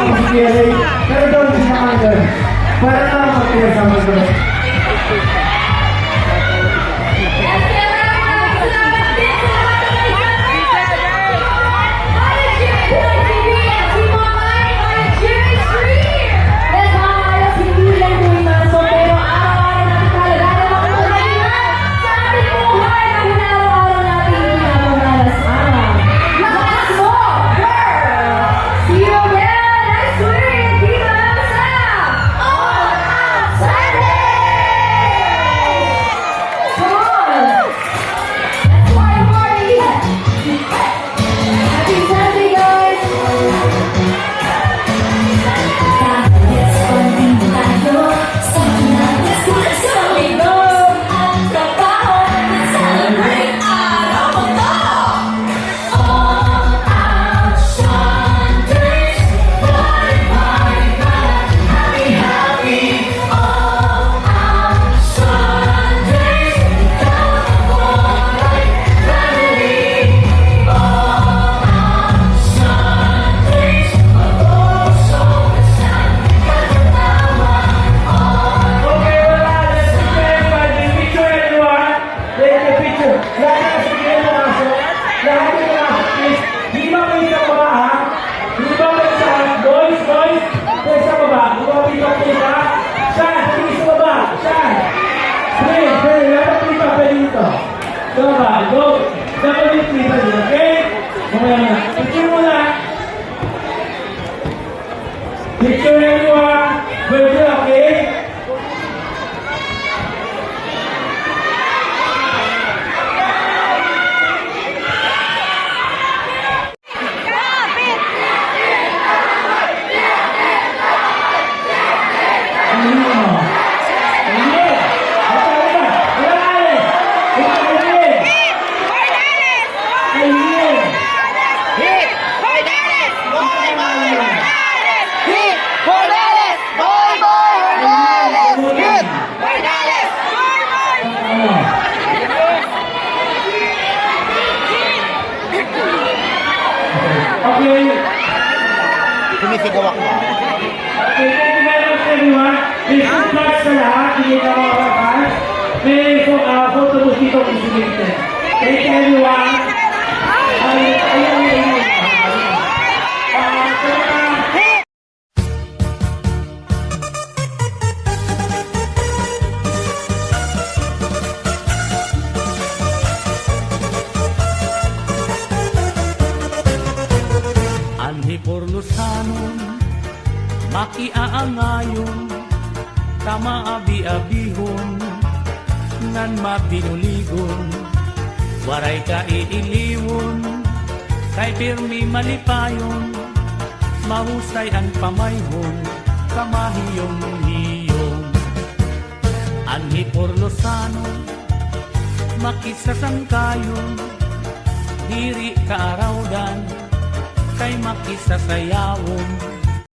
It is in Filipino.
ako si Kelly, pero daw si Makangan. Para na ako magpinasama ko. Go! Dapat yung kita nyo, okay? Mamaya na. Picture muna. Picture everyone. Picture, okay? Sumisigaw ako. Okay, thank you very much everyone. May food cards sa lahat. Hindi ka makakakas. May photo booth dito kung sumigit. Thank you everyone. Anhi porlusanon, makiaangayon, tama abi-abihon, nan mapinuligon, waray ka iiliwon, kay pirmi malipayon, mahusay ang pamayhon, kamahiyong-hiyong. Anhi porlusanon, makisasangkayon, diri kaarawdan, kay makisasayawon,